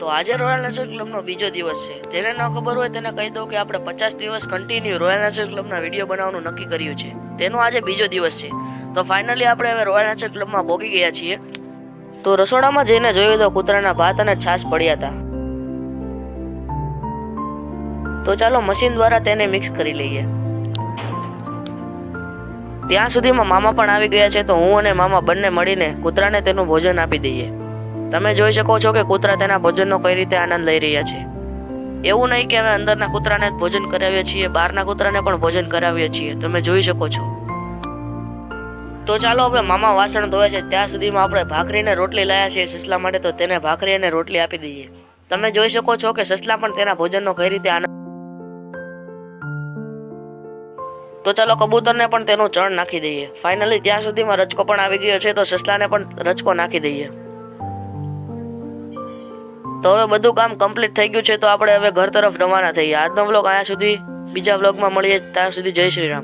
તો આજે royal nature ક્લબનો બીજો દિવસ છે. જેને ન ખબર હોય તેને કહી દઉં કે આપણે 50 દિવસ કન્ટિન્યુ રોયલ નેચર ક્લબના વિડીયો બનાવવાનું નક્કી કર્યું છે. તેનો આજે બીજો દિવસ છે. તો ફાઇનલી આપણે હવે રોયલ નેચર ક્લબમાં પહોંચી ગયા છીએ. તો રસોડામાં જઈને જોયું તો કૂતરાના ભાત અને છાશ પડ્યા હતા. તો ચાલો મશીન દ્વારા તેને મિક્સ કરી લઈએ. ત્યાં સુધીમાં મામા પણ આવી ગયા છે. તો હું અને મામા બંને મળીને કૂતરાને તેનું ભોજન આપી દઈએ. તમે જોઈ શકો છો કે કૂતરા તેના ભોજનનો કઈ રીતે આનંદ લઈ રહ્યા છે. એવું નહીં કે અમે અંદરના કૂતરાને જ ભોજન કરાવીએ છીએ, બહારના કૂતરાને પણ ભોજન કરાવીએ છીએ. તમે જોઈ શકો છો. તો ચાલો હવે મામા વાસણ ધોવે છે ત્યાં સુધીમાં આપણે ભાખરીને રોટલી લાયા છીએ સસલા માટે. તો તેને ભાખરી અને રોટલી આપી દઈએ. તમે જોઈ શકો છો કે સસલા પણ તેના ભોજનનો કઈ રીતે આનંદ. તો ચાલો કબૂતરને પણ તેનું ચણ નાખી દઈએ. ફાઇનલી ત્યાં સુધીમાં રચકો પણ આવી ગયો છે. તો સસલાને પણ રચકો નાખી દઈએ. તો હવે બધું કામ કમ્પ્લીટ થઈ ગયું છે. તો આપણે હવે ઘર તરફ રવાના થઈએ. આજનો વ્લોગ અહીંયા સુધી. બીજા વ્લોગમાં મળીએ ત્યાં સુધી જય શ્રી રામ.